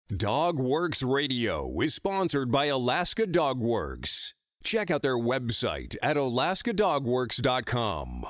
Dog Works Radio is sponsored by Alaska Dog Works. Check out their website at alaskadogworks.com.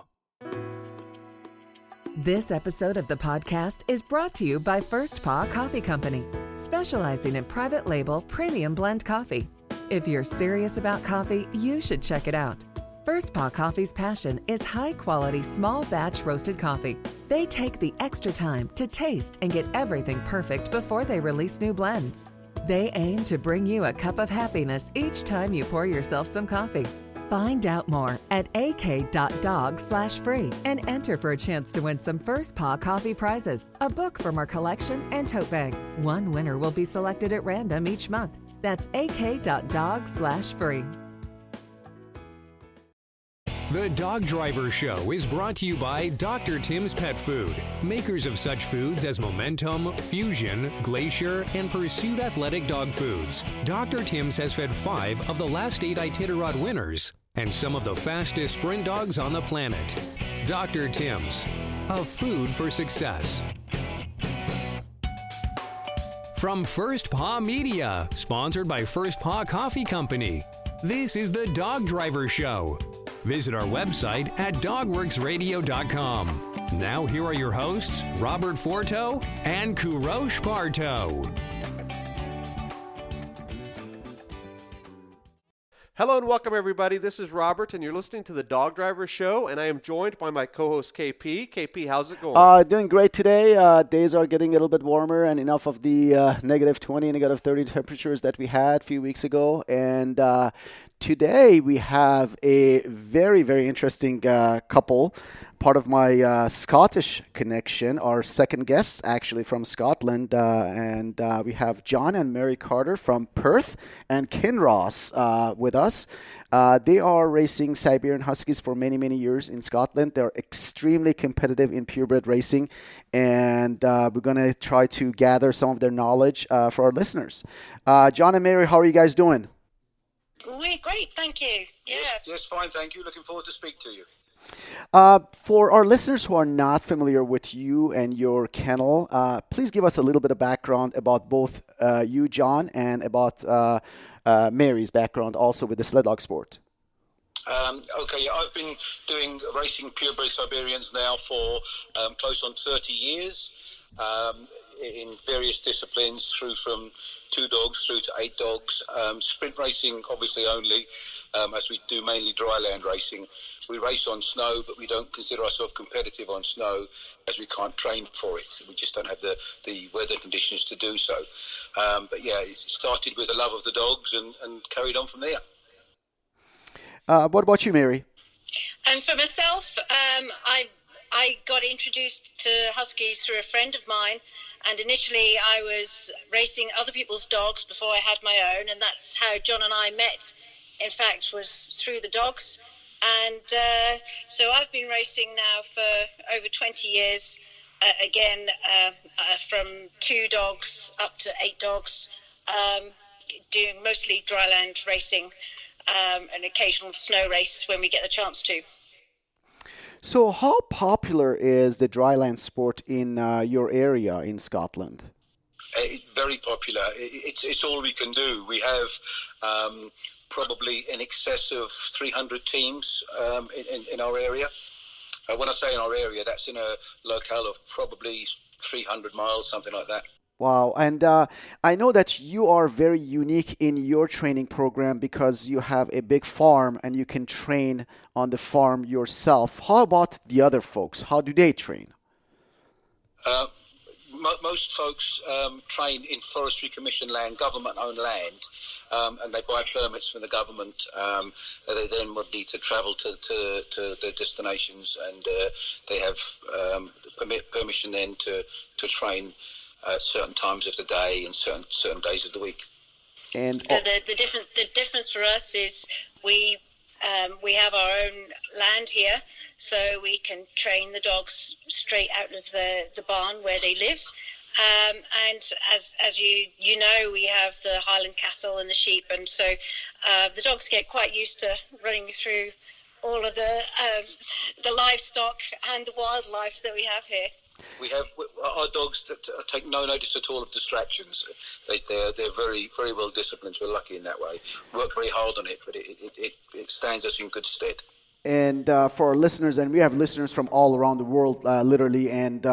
This episode of the podcast is brought to you by First Paw Coffee Company, specializing in private label premium blend coffee. If you're serious about coffee, you should check it out. First Paw Coffee's passion is high-quality, small-batch roasted coffee. They take the extra time to taste and get everything perfect before they release new blends. They aim to bring you a cup of happiness each time you pour yourself some coffee. Find out more at ak.dog/free and enter for a chance to win some First Paw Coffee prizes, a book from our collection, and tote bag. One winner will be selected at random each month. That's ak.dog/free. The Dog Driver Show is brought to you by Dr. Tim's Pet Food, makers of such foods as Momentum, Fusion, Glacier, and Pursuit Athletic Dog Foods. Dr. Tim's has fed 5 of the last 8 Iditarod winners and some of the fastest sprint dogs on the planet. Dr. Tim's, a food for success. From First Paw Media, sponsored by First Paw Coffee Company, this is the Dog Driver Show. Visit our website at dogworksradio.com. Now here are your hosts, Robert Forto and Kurosh Parto. Hello and welcome everybody. This is Robert and you're listening to the Dog Driver Show, and I am joined by my co-host KP. KP, how's it going? Doing great today. Days are getting a little bit warmer and enough of the negative 20, negative 30 temperatures that we had a few weeks ago. And today we have a very, very interesting couple. Part of my Scottish connection, our second guests actually from Scotland, and we have John and Mary Carter from Perth and Kinross with us. They are racing Siberian Huskies for many, many years in Scotland. They're extremely competitive in purebred racing, and we're going to try to gather some of their knowledge for our listeners. John and Mary, how are you guys doing? We're great, thank you. Yeah. Yes, fine, thank you. Looking forward to speak to you. For our listeners who are not familiar with you and your kennel, please give us a little bit of background about both you, John, and about Mary's background also with the sled dog sport. Okay, I've been doing racing purebred Siberians now for close on 30 years in various disciplines, through from 2 dogs through to 8 dogs. Sprint racing, obviously, only, as we do mainly dry land racing. We race on snow, but we don't consider ourselves competitive on snow as we can't train for it. We just don't have the weather conditions to do so. But yeah, it started with a love of the dogs and carried on from there. What about you, Mary? And for myself, I got introduced to Huskies through a friend of mine, and initially I was racing other people's dogs before I had my own, and that's how John and I met, in fact, was through the dogs. And so I've been racing now for over 20 years, from 2 dogs up to 8 dogs, doing mostly dry land racing, an occasional snow race when we get the chance to. So how popular is the dryland sport in your area in Scotland? Very popular. It's all we can do. We have probably in excess of 300 teams in our area. When I say in our area, that's in a locale of probably 300 miles, something like that. Wow. And I know that you are very unique in your training program because you have a big farm and you can train on the farm yourself. How about the other folks? How do they train? Most folks train in forestry commission land, government-owned land, and they buy permits from the government. They then would need to travel to their destinations, and they have permission then to train certain times of the day and certain days of the week. And the difference for us is we have our own land here, so we can train the dogs straight out of the barn where they live. And as you know, we have the Highland cattle and the sheep, and so the dogs get quite used to running through all of the livestock and the wildlife that we have here. Our dogs take no notice at all of distractions. They're very, very well disciplined. We're lucky in that way. Work very hard on it, but it stands us in good stead. And for our listeners, and we have listeners from all around the world, literally, and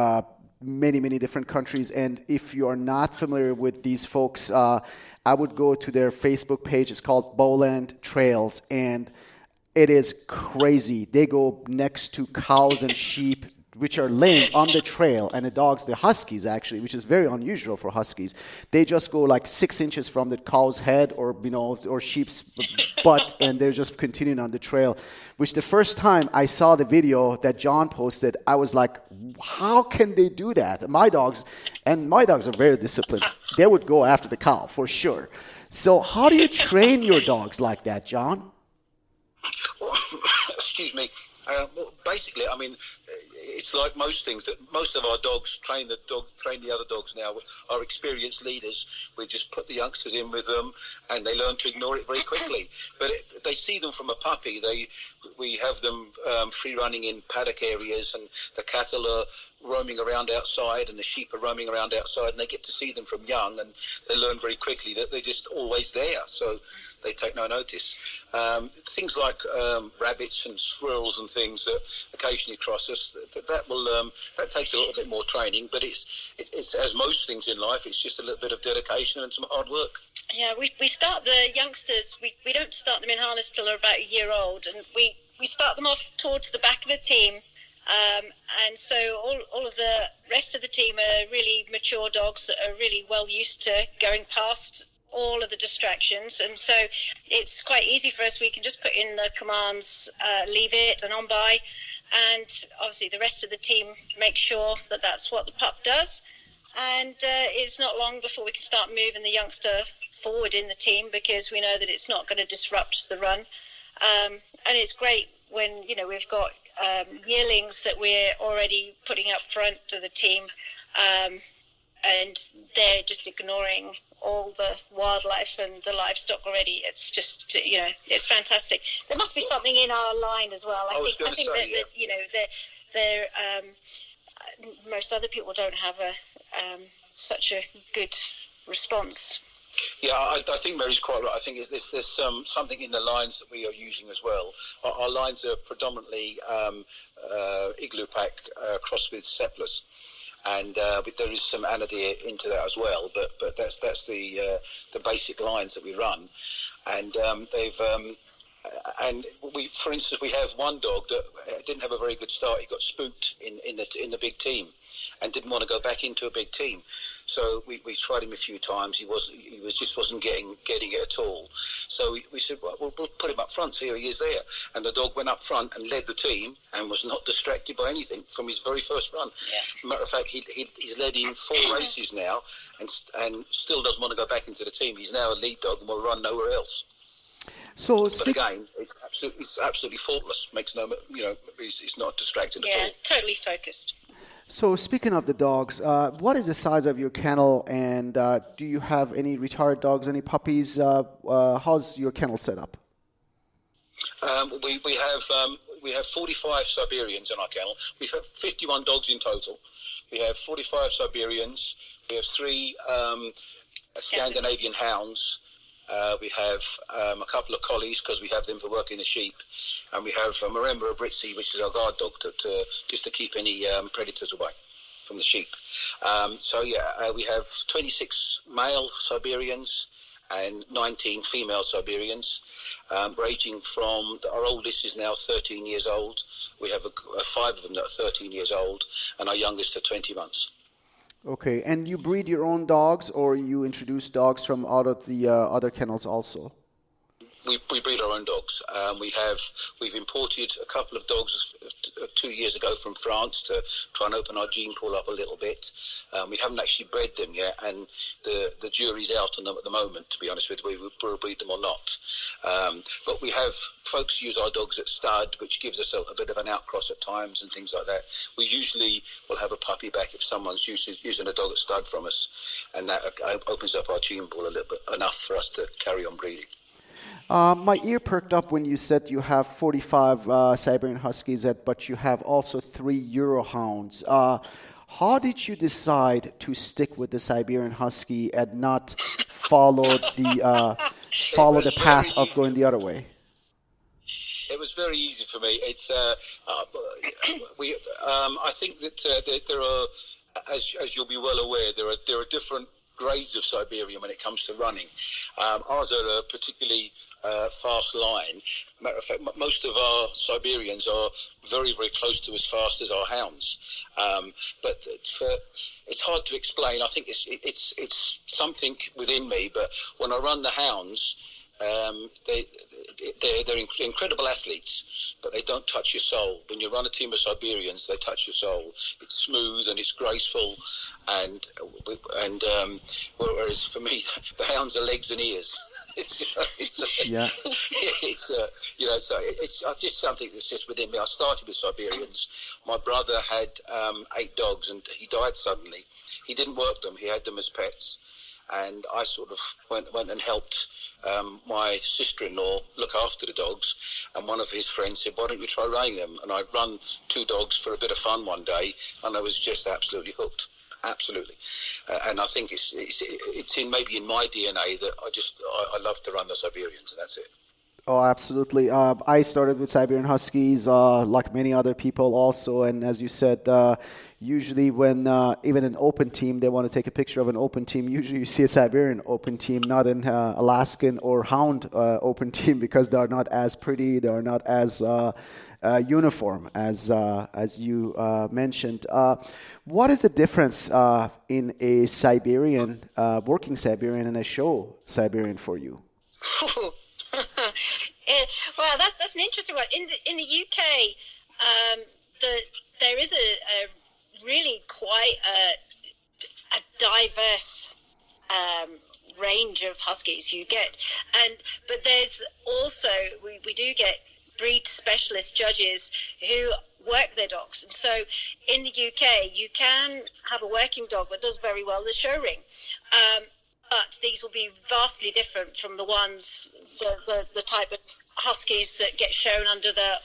many, many different countries. And if you are not familiar with these folks, I would go to their Facebook page. It's called Bowland Trails, and it is crazy. They go next to cows and sheep, which are laying on the trail, and the dogs, the huskies actually, which is very unusual for huskies, they just go like 6 inches from the cow's head or sheep's butt, and they're just continuing on the trail. Which the first time I saw the video that John posted, I was like, how can they do that? My dogs are very disciplined. They would go after the cow for sure. So how do you train your dogs like that, John? Well, excuse me. Well, basically, I mean, it's like most things that most of our dogs train the other dogs now are experienced leaders. We just put the youngsters in with them, and they learn to ignore it very quickly. But they see them from a puppy. We have them free running in paddock areas, and the cattle are roaming around outside, and the sheep are roaming around outside, and they get to see them from young, and they learn very quickly that they're just always there. So they take no notice. Things like rabbits and squirrels and things that occasionally cross us, that takes a little bit more training, but it's as most things in life, it's just a little bit of dedication and some hard work. Yeah, we start the youngsters, we don't start them in harness till they're about a year old, and we start them off towards the back of a team. And so all of the rest of the team are really mature dogs that are really well used to going past all of the distractions, and so it's quite easy for us. We can just put in the commands, leave it and on by, and obviously the rest of the team make sure that that's what the pup does, and it's not long before we can start moving the youngster forward in the team, because we know that it's not going to disrupt the run. And it's great when we've got yearlings that we're already putting up front of the team, and they're just ignoring all the wildlife and the livestock already. It's just, it's fantastic. There must be something in our line as well. I think they're most other people don't have such a good response. Yeah, I think Mary's quite right. I think there's something in the lines that we are using as well. Our lines are predominantly igloo pack crossed with Sepplers. And there is some Anadir into that as well, but that's the basic lines that we run, and for instance, we have one dog that didn't have a very good start. He got spooked in the big team, and didn't want to go back into a big team. So we tried him a few times. He just wasn't getting it at all. So we said, well, we'll put him up front. So here he is there. And the dog went up front and led the team and was not distracted by anything from his very first run. Yeah. Matter of fact, he's led in 4 races now and still doesn't want to go back into the team. He's now a lead dog and will run nowhere else. But again, it's absolutely faultless. Makes no, he's not distracted at all. Yeah, totally focused. So speaking of the dogs, what is the size of your kennel, and do you have any retired dogs, any puppies? How's your kennel set up? We have 45 Siberians in our kennel. We have 51 dogs in total. We have 45 Siberians. We have 3 Scandinavian hounds. We have a couple of collies because we have them for working the sheep, and we have a Maremma Abritzi, which is our guard dog, just to keep any predators away from the sheep. We have 26 male Siberians and 19 female Siberians, ranging from our oldest is now 13 years old. We have 5 of them that are 13 years old, and our youngest are 20 months. Okay, and you breed your own dogs, or you introduce dogs from out of the other kennels also? We breed our own dogs. We've imported a couple of dogs 2 years ago from France to try and open our gene pool up a little bit. We haven't actually bred them yet, and the jury's out on them at the moment, to be honest with you. We'll breed them or not. But we have folks use our dogs at stud, which gives us a bit of an outcross at times and things like that. We usually will have a puppy back if someone's using a dog at stud from us, and that opens up our gene pool a little bit enough for us to carry on breeding. My ear perked up when you said you have 45 Siberian Huskies, but you have also 3 Eurohounds. How did you decide to stick with the Siberian Husky and not follow the path of going the other way? It was very easy for me. It's I think that there are, as you'll be well aware, there are different grades of Siberian when it comes to running. Ours are a particularly fast line. Matter of fact, most of our Siberians are very, very close to as fast as our hounds. But it's hard to explain. I think it's something within me. But when I run the hounds, they're incredible athletes, but they don't touch your soul. When you run a team of Siberians, they touch your soul. It's smooth and it's graceful, and whereas for me, the hounds are legs and ears. It's just something that's just within me. I started with Siberians. My brother had 8 dogs, and he died suddenly. He didn't work them; he had them as pets. And I sort of went and helped my sister-in-law look after the dogs. And one of his friends said, "Why don't you try running them?" And I'd run 2 dogs for a bit of fun one day, and I was just absolutely hooked. Absolutely. And I think it's maybe in my DNA that I love to run the Siberians, and that's it. Oh, absolutely. I started with Siberian Huskies, like many other people also. And as you said, usually when even an open team, they want to take a picture of an open team, usually you see a Siberian open team, not an Alaskan or Hound open team, because they are not as pretty, they are not as uniform as you mentioned. What is the difference in a Siberian, working Siberian, and a show Siberian for you? Well, that's an interesting one. In the UK, there is a really quite a diverse range of Huskies you get, but there's also we do get breed specialist judges who work their dogs, and so in the UK you can have a working dog that does very well in the show ring. But these will be vastly different from the ones, the type of Huskies that get shown under the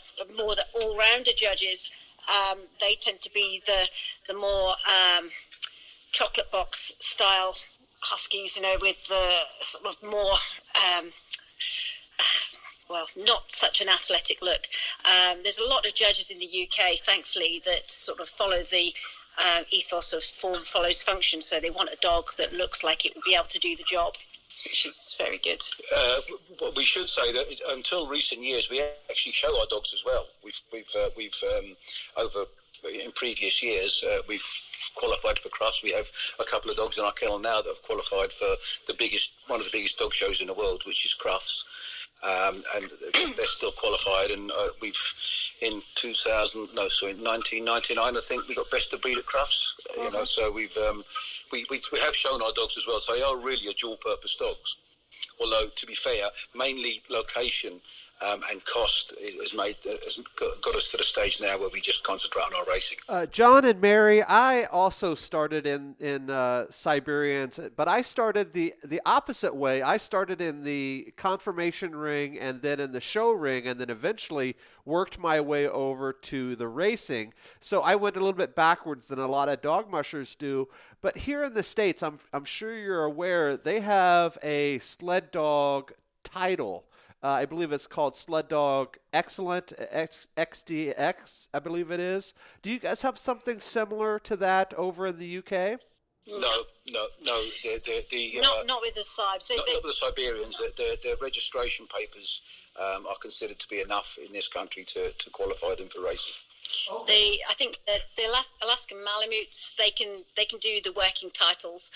all-rounder judges. They tend to be the more chocolate box style Huskies, with the sort of more, not such an athletic look. There's a lot of judges in the UK, thankfully, that sort of follow the ethos of form follows function, so they want a dog that looks like it would be able to do the job, which is very good. We should say that until recent years, we actually show our dogs as well. We've over in previous years, we've qualified for Crufts. We have a couple of dogs in our kennel now that have qualified for one of the biggest dog shows in the world, which is Crufts. And they're still qualified, and we've in 1999 I think we got best of breed at Crufts. So we have shown our dogs as well, so they are really a dual purpose dogs, although to be fair, mainly location and cost has got us to the stage now where we just concentrate on our racing. John and Mary, I also started in Siberians, but I started the opposite way. I started in the conformation ring and then in the show ring, and then eventually worked my way over to the racing. So I went a little bit backwards than a lot of dog mushers do. But here in the States, I'm sure you're aware, they have a sled dog title. I believe it's called Sled Dog Excellent, XDX, I believe it is. Do you guys have something similar to that over in the UK? No. Not with the Sibes. Not with the Siberians. Their registration papers are considered to be enough in this country to qualify them for racing. I think that the Alaskan Malamutes, they can do the working titles,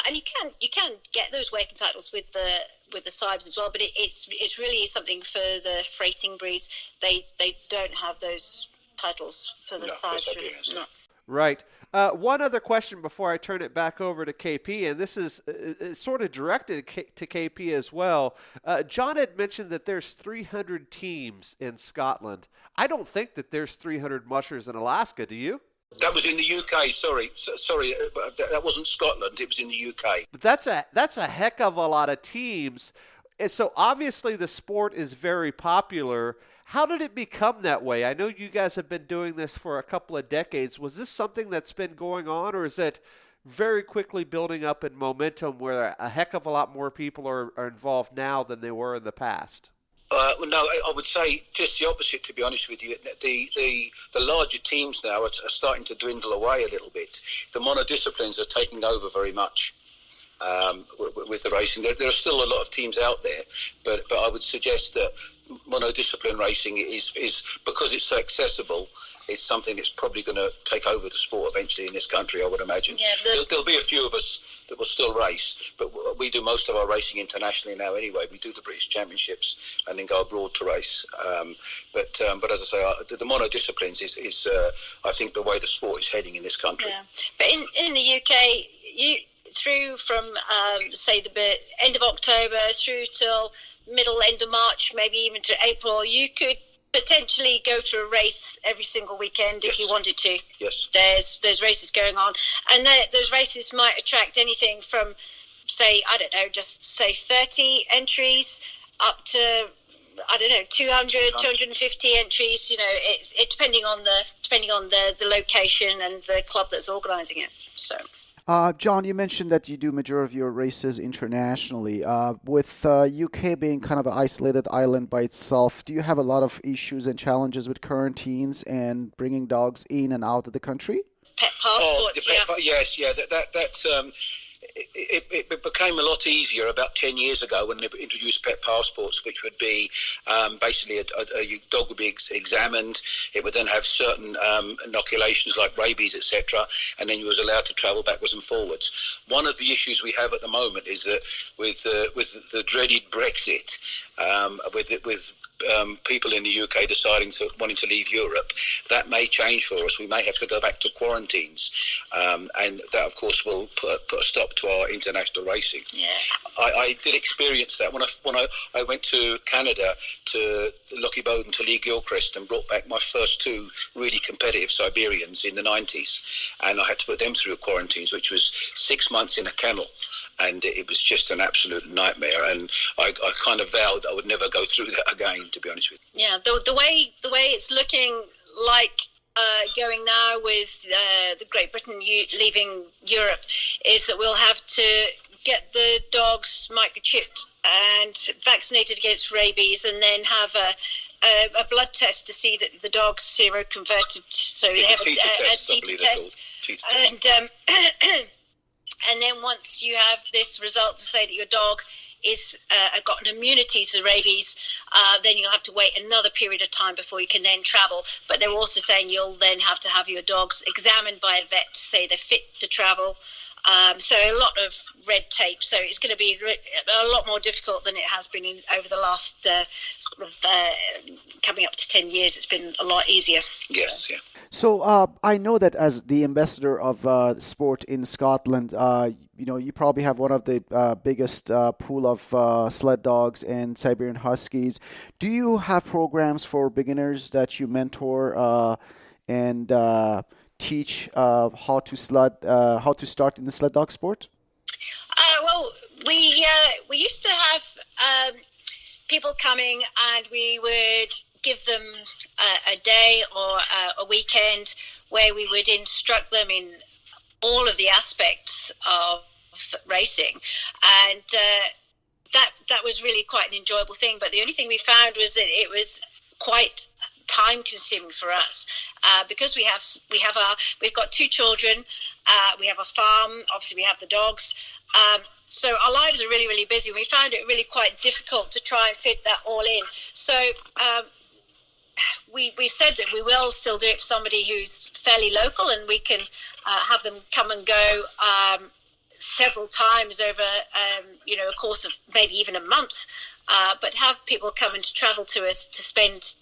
and you can get those working titles with the Sibes as well. But it's really something for the freighting breeds. They don't have those titles for the Sibes. No. Right. One other question before I turn it back over to KP, and this is sort of directed to KP as well. John had mentioned that there's 300 teams in Scotland. I don't think that there's 300 mushers in Alaska, do you? That was in the UK. Sorry, that wasn't Scotland. It was in the UK. But that's a heck of a lot of teams. And so obviously the sport is very popular. How did it become that way? I know you guys have been doing this for a couple of decades. Was this something that's been going on, or is it very quickly building up in momentum where a heck of a lot more people are involved now than they were in the past? Well, no, I would say just the opposite, to be honest with you. The larger teams now are starting to dwindle away a little bit. The monodisciplines are taking over very much. With the racing, there are still a lot of teams out there, but I would suggest that monodiscipline racing is because it's so accessible. It's something that's probably going to take over the sport eventually in this country, I would imagine. Yeah, there'll be a few of us that will still race, but we do most of our racing internationally now anyway. We do the British Championships and then go abroad to race. But as I say, the monodisciplines is I think, the way the sport is heading in this country. Yeah. But in the UK, through from, say, the end of October through till end of March, maybe even to April, you could potentially go to a race every single weekend if you wanted to. Yes. There's races going on. And those races might attract anything from, say, 30 entries up to, 200, 250 entries. It depending on the location and the club that's organising it. So. John, you mentioned that you do majority of your races internationally. With UK being kind of an isolated island by itself, do you have a lot of issues and challenges with quarantines and bringing dogs in and out of the country? Pet passports, yes. That's it became a lot easier about 10 years ago when they introduced pet passports, which would be basically a dog would be examined. It would then have certain inoculations like rabies, etc., and then you was allowed to travel backwards and forwards. One of the issues we have at the moment is that with the dreaded Brexit, with people in the UK wanting to leave Europe, that may change for us. We may have to go back to quarantines, and that, of course, will put a stop to our international racing. Yeah, I did experience that when I went to Canada to Lochie Bowden to Lee Gilchrist and brought back my first two really competitive Siberians in the 90s, and I had to put them through quarantines, which was 6 months in a kennel. And it was just an absolute nightmare, and I kind of vowed I would never go through that again, to be honest with you. Yeah, the way it's looking like going now with the Great Britain leaving Europe is that we'll have to get the dogs microchipped and vaccinated against rabies, and then have a blood test to see that the dog's seroconverted. So they have a TT test. And then once you have this result to say that your dog is got an immunity to rabies, then you'll have to wait another period of time before you can then travel. But they're also saying you'll then have to have your dogs examined by a vet to say they're fit to travel. So a lot of red tape. So it's going to be a lot more difficult than it has been over the last coming up to 10 years. It's been a lot easier. Yes, yeah. So I know that as the ambassador of sport in Scotland, you probably have one of the biggest pool of sled dogs and Siberian Huskies. Do you have programs for beginners that you mentor and teach how to start in the sled dog sport? Well, we used to have people coming, and we would give them a day or a weekend where we would instruct them in all of the aspects of racing, and that was really quite an enjoyable thing. But the only thing we found was that it was quite time consuming for us because we've got two children, we have a farm, obviously we have the dogs, so our lives are really, really busy. We found it really quite difficult to try and fit that all in. So we've said that we will still do it for somebody who's fairly local, and we can have them come and go several times over a course of maybe even a month, but have people come and travel to us to spend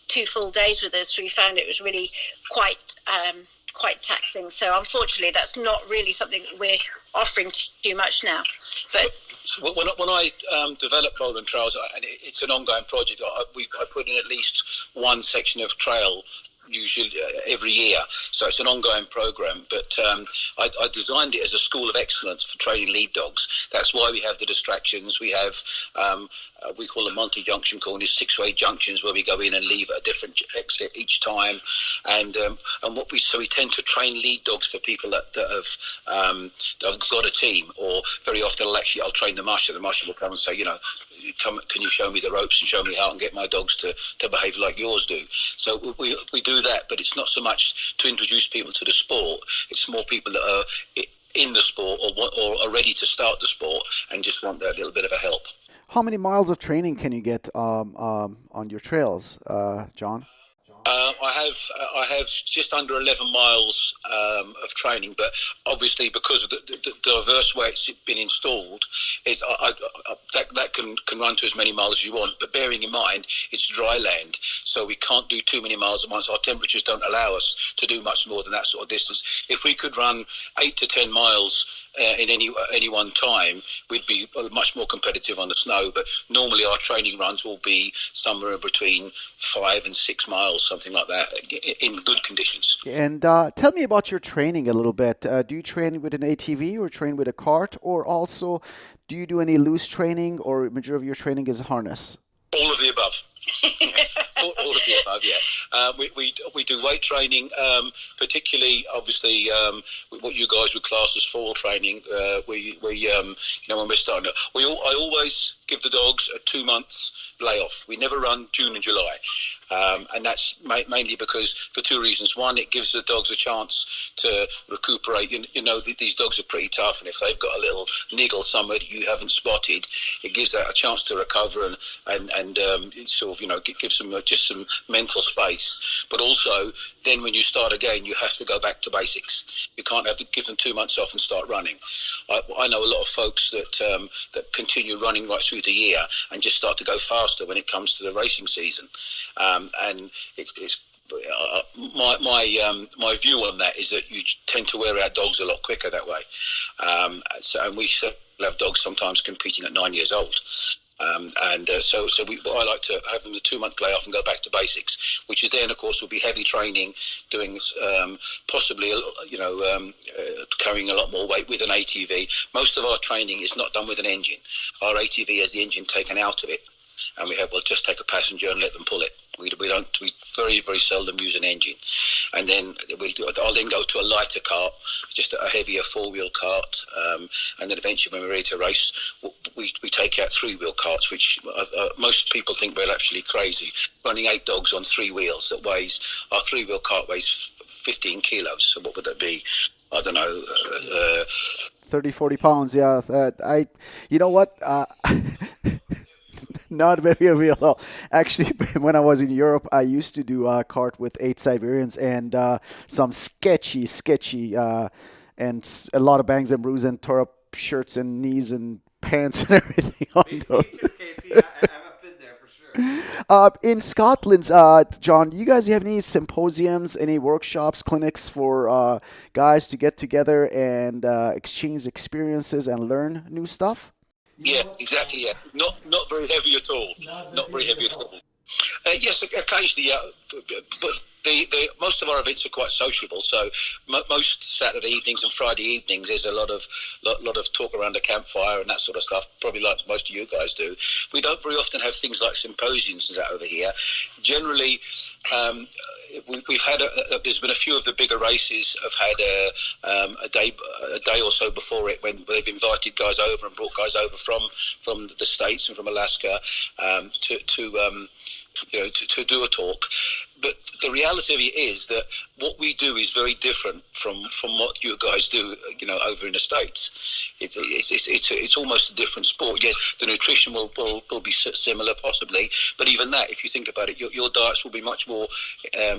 2 full days with us. We found it was really quite taxing. So unfortunately, that's not really something that we're offering too much now. But when I developed Bowden Trails, and it's an ongoing project, I put in at least one section of trail usually every year, so it's an ongoing program. But I designed it as a school of excellence for training lead dogs. That's why we have the distractions. We have we call them multi-junction corners, 6-way junctions, where we go in and leave at a different exit each time. And we tend to train lead dogs for people that have got a team, or very often I'll train the musher. The musher will come and say, can you show me the ropes and show me how I can get my dogs to behave like yours do? So we do that, but it's not so much to introduce people to the sport. It's more people that are in the sport or are ready to start the sport and just want that little bit of a help. How many miles of training can you get on your trails, John? I have just under 11 miles of training, but obviously because of the diverse way it's been installed, that can run to as many miles as you want. But bearing in mind, it's dry land, so we can't do too many miles at once. Our temperatures don't allow us to do much more than that sort of distance. If we could run 8 to 10 miles in any one time, we'd be much more competitive on the snow. But normally our training runs will be somewhere between 5 and 6 miles, something like that, in good conditions. And tell me about your training a little bit. Do you train with an ATV or train with a cart, or also do you do any loose training, or majority of your training is harness? All of the above. all of the above, yeah. We do weight training, particularly, obviously, what you guys would class as fall training. When we're starting, I always give the dogs a 2 months layoff. We never run June and July. And that's mainly because, for two reasons. One, it gives the dogs a chance to recuperate. These dogs are pretty tough, and if they've got a little niggle somewhere that you haven't spotted, it gives that a chance to recover and sort of, gives them just some mental space. But also, then when you start again, you have to go back to basics. You can't have to give them 2 months off and start running. I know a lot of folks that continue running right through the year and just start to go faster when it comes to the racing season. And it's my view on that is that you tend to wear out dogs a lot quicker that way. And we have dogs sometimes competing at 9 years old. So I like to have them a 2 month layoff and go back to basics, which is then, of course, will be heavy training, doing possibly, carrying a lot more weight with an ATV. Most of our training is not done with an engine. Our ATV has the engine taken out of it, and we'll just take a passenger and let them pull it. We very, very seldom use an engine. And then I'll then go to a lighter cart, just a heavier 4-wheel cart, and then eventually when we're ready to race, we take out 3-wheel carts, which most people think we're actually crazy. Running 8 dogs on 3 wheels, our 3-wheel cart weighs 15 kilos. So what would that be? I don't know. 30, 40 pounds, yeah. You know what? Not very real. Actually, when I was in Europe, I used to do a cart with 8 Siberians and some sketchy, and a lot of bangs and bruises and tore up shirts and knees and pants and everything on those. Me too, KP. I've been there for sure. In Scotland, John, do you guys have any symposiums, any workshops, clinics for guys to get together and exchange experiences and learn new stuff? Yeah, exactly. Yeah, not very heavy at all. Not very heavy at all. Yes, occasionally. Yeah, but most of our events are quite sociable. So most Saturday evenings and Friday evenings, there's a lot of talk around the campfire and that sort of stuff. Probably like most of you guys do. We don't very often have things like symposiums and that over here. Generally, we've had there's been a few of the bigger races have had a day or so before it when they've invited guys over and brought guys over from the States and from Alaska to do a talk. But the reality of it is that what we do is very different from what you guys do, over in the States. It's almost a different sport. Yes, the nutrition will be similar, possibly, but even that, if you think about it, your diets will be much more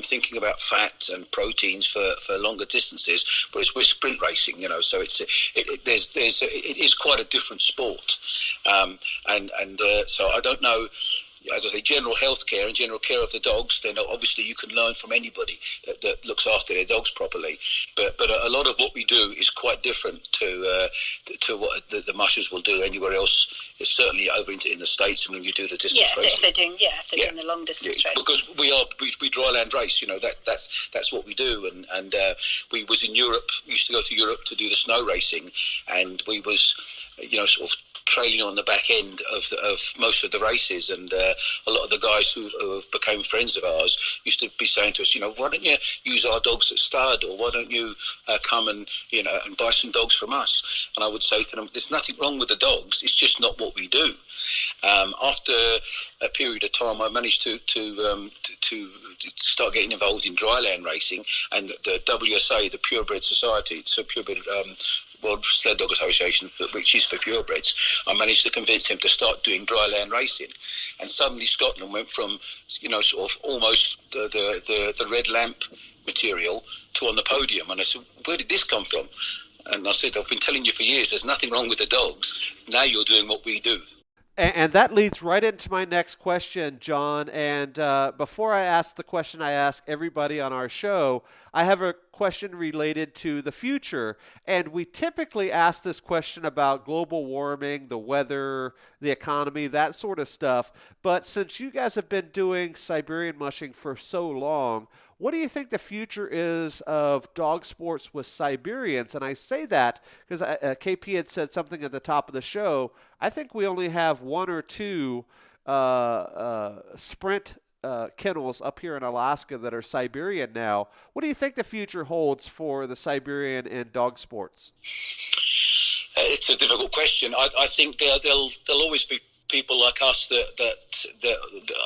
thinking about fat and proteins for longer distances. Whereas we're sprint racing, so it is quite a different sport. So I don't know. as I say, general health care and general care of the dogs, then obviously you can learn from anybody that looks after their dogs properly. But a lot of what we do is quite different to what the mushers will do anywhere else. It's certainly over in the States when you do the distance racing. If they're doing the long distance race. Because we dryland race, that's what we do. And we was in Europe. We used to go to Europe to do the snow racing, and we was sort of trailing on the back end of most of the races, and a lot of the guys who became friends of ours used to be saying to us, why don't you use our dogs at stud, or why don't you come and and buy some dogs from us? And I would say to them, there's nothing wrong with the dogs, it's just not what we do. After a period of time, I managed to start getting involved in dryland racing, and the WSA, the Purebred Society, so Purebred World Sled Dog Association, which is for purebreds, I managed to convince him to start doing dryland racing. And suddenly Scotland went from, sort of almost the red lamp material to on the podium. And I said, where did this come from? And I said, I've been telling you for years, there's nothing wrong with the dogs. Now you're doing what we do. And that leads right into my next question, John. And before I ask the question I ask everybody on our show, I have a question related to the future. And we typically ask this question about global warming, the weather, the economy, that sort of stuff. But since you guys have been doing Siberian mushing for so long, what do you think the future is of dog sports with Siberians? And I say that because KP had said something at the top of the show. I think we only have one or two sprint kennels up here in Alaska that are Siberian now. What do you think the future holds for the Siberian and dog sports? It's a difficult question. I think there'll always be people like us that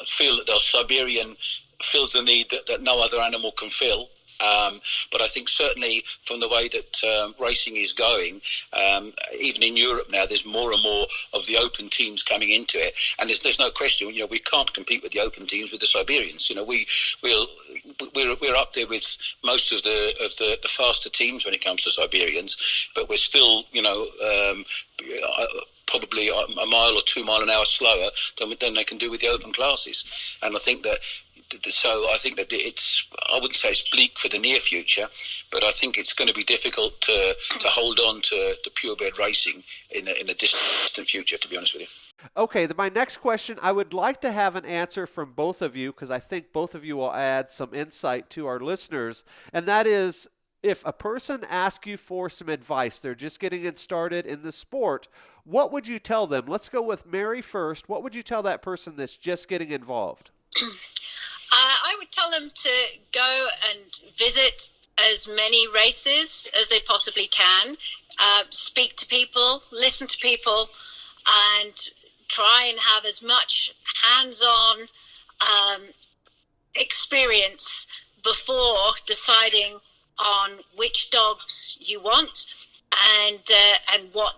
feel that the Siberian fills the need that no other animal can fill. But I think certainly from the way that racing is going, even in Europe now, there's more and more of the open teams coming into it, and there's no question. We can't compete with the open teams with the Siberians. We're up there with most of the faster teams when it comes to Siberians, but we're still probably a mile or 2 mile an hour slower than they can do with the open classes. And I think that. So I think that I wouldn't say it's bleak for the near future, but I think it's going to be difficult to hold on to the purebred racing in a distant future, to be honest with you. Okay, my next question, I would like to have an answer from both of you, because I think both of you will add some insight to our listeners, and that is, if a person asks you for some advice, they're just getting started in the sport, what would you tell them? Let's go with Mary first. What would you tell that person that's just getting involved? I would tell them to go and visit as many races as they possibly can, speak to people, listen to people, and try and have as much hands-on experience before deciding on which dogs you want and what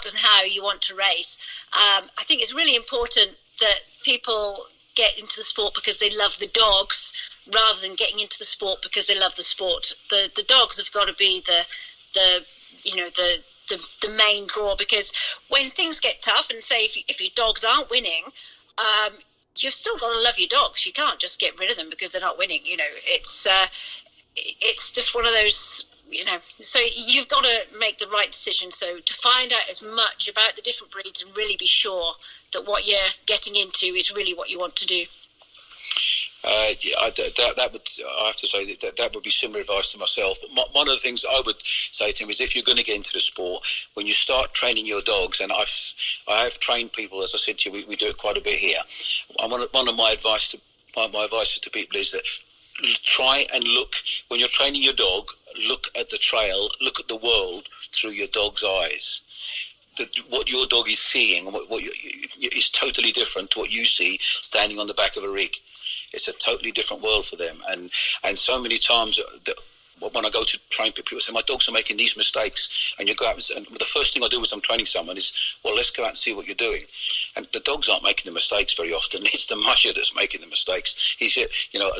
and how you want to race. I think it's really important that people get into the sport because they love the dogs rather than getting into the sport because they love the sport. The dogs have got to be the main draw, because when things get tough, and say if your dogs aren't winning, you've still got to love your dogs. You can't just get rid of them because they're not winning. It's just one of those. So you've got to make the right decision. So to find out as much about the different breeds and really be sure that what you're getting into is really what you want to do. I have to say that would be similar advice to myself. But one of the things I would say to him is, if you're going to get into the sport, when you start training your dogs, and I have trained people, as I said to you, we do it quite a bit here. One of my advice to people is that try and look, when you're training your dog, look at the trail, look at the world through your dog's eyes. What your dog is seeing is totally different to what you see standing on the back of a rig. It's a totally different world for them. And so many times when I go to train people say, my dogs are making these mistakes. And you go out and the first thing I do when I'm training someone is, well, let's go out and see what you're doing. And the dogs aren't making the mistakes very often. It's the musher that's making the mistakes. A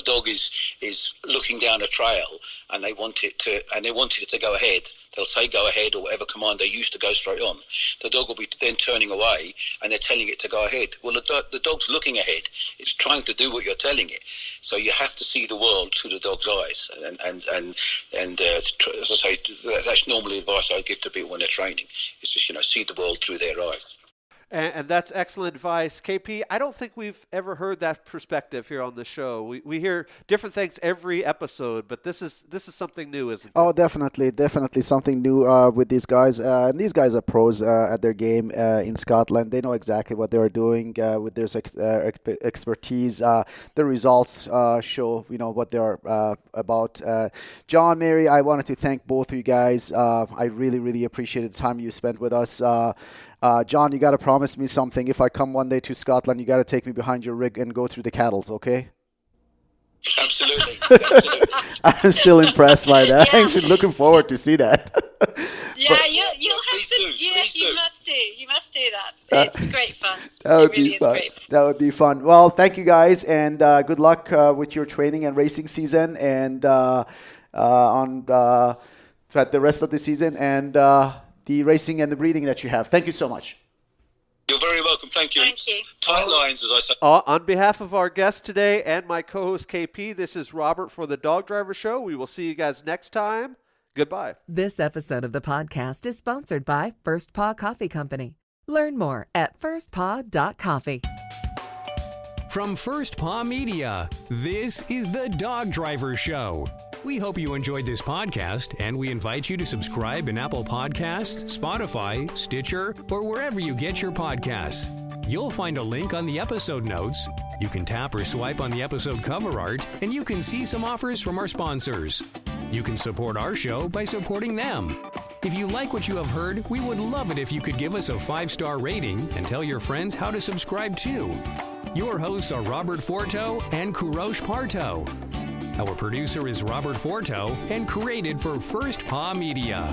dog is looking down a trail and they want it to go ahead. They'll say go ahead or whatever command they use to go straight on. The dog will be then turning away and they're telling it to go ahead. Well, the dog's looking ahead. It's trying to do what you're telling it. So you have to see the world through the dog's eyes. And as I say, that's normally advice I give to people when they're training. It's just, see the world through their eyes. And that's excellent advice. KP, I don't think we've ever heard that perspective here on the show. We hear different things every episode, but this is something new, isn't it? Oh, definitely something new with these guys. And these guys are pros at their game in Scotland. They know exactly what they are doing with their expertise. The results show, what they are about. John, Mary, I wanted to thank both of you guys. I really, really appreciated the time you spent with us. John, you got to promise me something. If I come one day to Scotland, you got to take me behind your rig and go through the cattles, okay? Absolutely. I'm still impressed by that. I'm actually looking forward to see that. Yeah, you'll have to. Yes, you must do. You must do that. It's great fun. That would be fun. That would be fun. Well, thank you guys, and good luck with your training and racing season, and on the rest of the season, and the racing and the breeding that you have. Thank you so much. You're very welcome. Thank you. Thank you. Tight lines, as I say. On behalf of our guest today and my co-host KP, this is Robert for the Dog Driver Show. We will see you guys next time. Goodbye. This episode of the podcast is sponsored by First Paw Coffee Company. Learn more at firstpaw.coffee. From First Paw Media, this is the Dog Driver Show. We hope you enjoyed this podcast, and we invite you to subscribe in Apple Podcasts, Spotify, Stitcher, or wherever you get your podcasts. You'll find a link on the episode notes. You can tap or swipe on the episode cover art, and you can see some offers from our sponsors. You can support our show by supporting them. If you like what you have heard, we would love it if you could give us a 5-star rating and tell your friends how to subscribe too. Your hosts are Robert Forto and Kurosh Parto. Our producer is Robert Forto and created for First Paw Media.